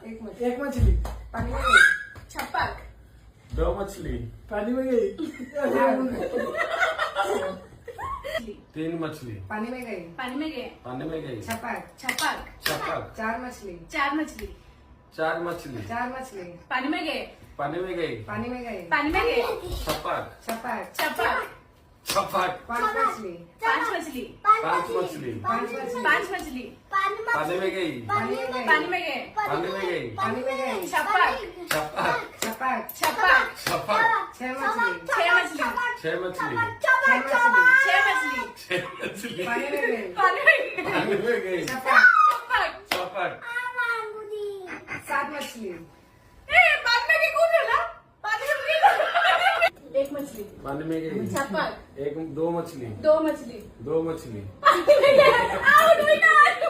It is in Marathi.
एक मछली पानी में गई। छपक। 2 मछली। पानी में गई। 3 मछली। पानी में गई। पानी में गए। पानी में गई। छपक। छपक। छपक। 4 मछली। 4 मछली। 4 मछली। 4 मछली। पानी में गए। पानी में गई। पानी में गई। पानी में गए। छपक। छपक। छपक। छपक। 5 मछली। 5 मछली। 5 मछली। 5 मछली। 5 मछली। पानी में गई। पानी में गई। पानी में गए। पानी में गई। पानी में गई। छपक। छपक। छपक। छपक। छपक। 6 मछली। 6 मछली। 6 मछली। 6 मछली। 6 मछली। 6 मछली। पानी में गई। पानी में गए। पानी में गई। छपक। छपक। छपक। 7 मछली। पानी में गए कौन है ना? पानी में गए। 1 मछली। पानी में गई। छपक। 2 मछली। 2 मछली। 2 मछली। पानी में गए। Out winner.